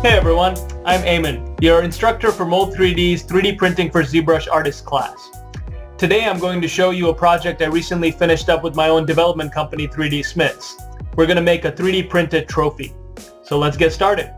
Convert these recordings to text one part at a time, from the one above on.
Hey everyone, I'm Aiman, your instructor for Mold3D's 3D Printing for ZBrush Artist class. Today I'm going to show you a project I recently finished up with my own development company, 3D Smiths. We're going to make a 3D printed trophy. So let's get started.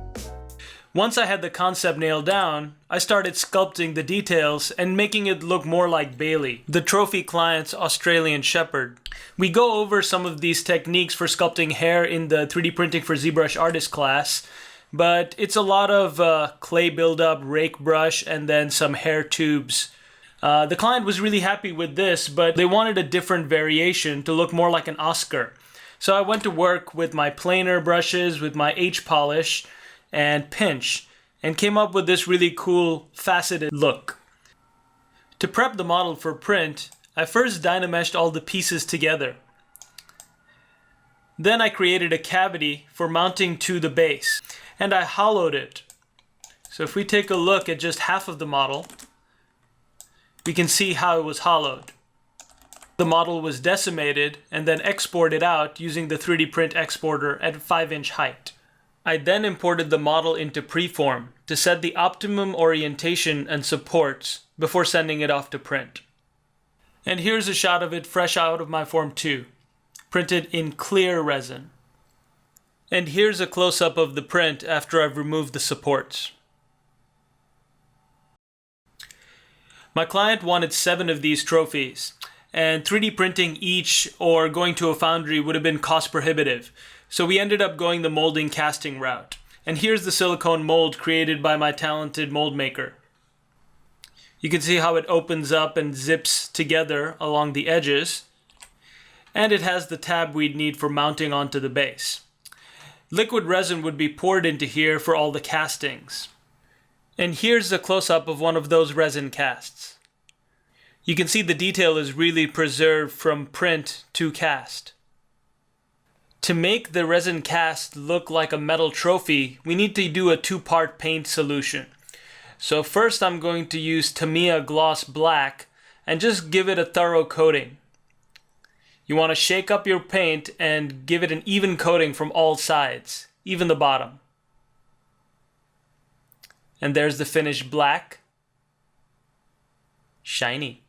Once I had the concept nailed down, I started sculpting the details and making it look more like Bailey, the trophy client's Australian Shepherd. We go over some of these techniques for sculpting hair in the 3D Printing for ZBrush Artist class, but it's a lot of clay buildup, rake brush, and then some hair tubes. The client was really happy with this, but they wanted a different variation to look more like an Oscar. So I went to work with my planer brushes, with my H-polish, and pinch, and came up with this really cool faceted look. To prep the model for print, I first dynameshed all the pieces together. Then I created a cavity for mounting to the base, and I hollowed it. So if we take a look at just half of the model, we can see how it was hollowed. The model was decimated and then exported out using the 3D print exporter at 5-inch height. I then imported the model into preform to set the optimum orientation and supports before sending it off to print. And here's a shot of it fresh out of my Form 2, printed in clear resin. And here's a close-up of the print after I've removed the supports. My client wanted 7 of these trophies, and 3D printing each or going to a foundry would have been cost prohibitive. So we ended up going the molding casting route. And here's the silicone mold created by my talented mold maker. You can see how it opens up and zips together along the edges. And it has the tab we'd need for mounting onto the base. Liquid resin would be poured into here for all the castings. And here's a close-up of one of those resin casts. You can see the detail is really preserved from print to cast. To make the resin cast look like a metal trophy, we need to do a 2-part paint solution. So first I'm going to use Tamiya Gloss Black and just give it a thorough coating. You want to shake up your paint and give it an even coating from all sides, even the bottom. And there's the finished black. Shiny.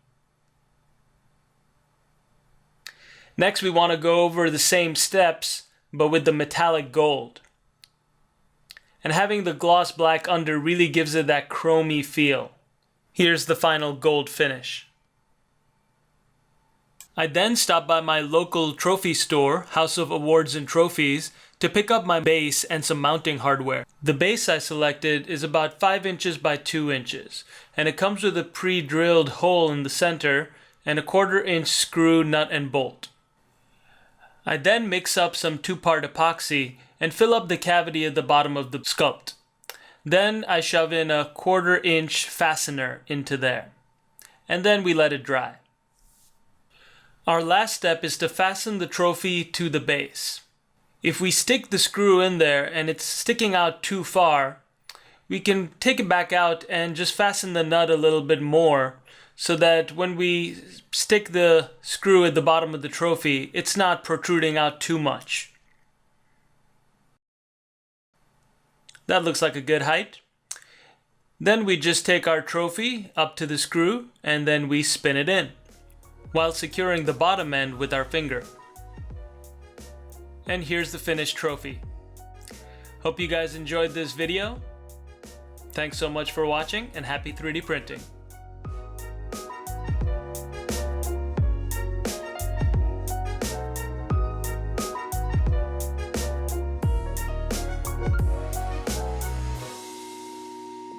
Next, we want to go over the same steps, but with the metallic gold. And having the gloss black under really gives it that chromey feel. Here's the final gold finish. I then stopped by my local trophy store, House of Awards and Trophies, to pick up my base and some mounting hardware. The base I selected is about 5 inches by 2 inches, and it comes with a pre-drilled hole in the center and a 1/4-inch screw, nut, and bolt. I then mix up some 2-part epoxy and fill up the cavity at the bottom of the sculpt. Then I shove in a 1/4-inch fastener into there. And then we let it dry. Our last step is to fasten the trophy to the base. If we stick the screw in there and it's sticking out too far, we can take it back out and just fasten the nut a little bit more, so that when we stick the screw at the bottom of the trophy, it's not protruding out too much. That looks like a good height. Then we just take our trophy up to the screw and then we spin it in, while securing the bottom end with our finger. And here's the finished trophy. Hope you guys enjoyed this video. Thanks so much for watching and happy 3D printing.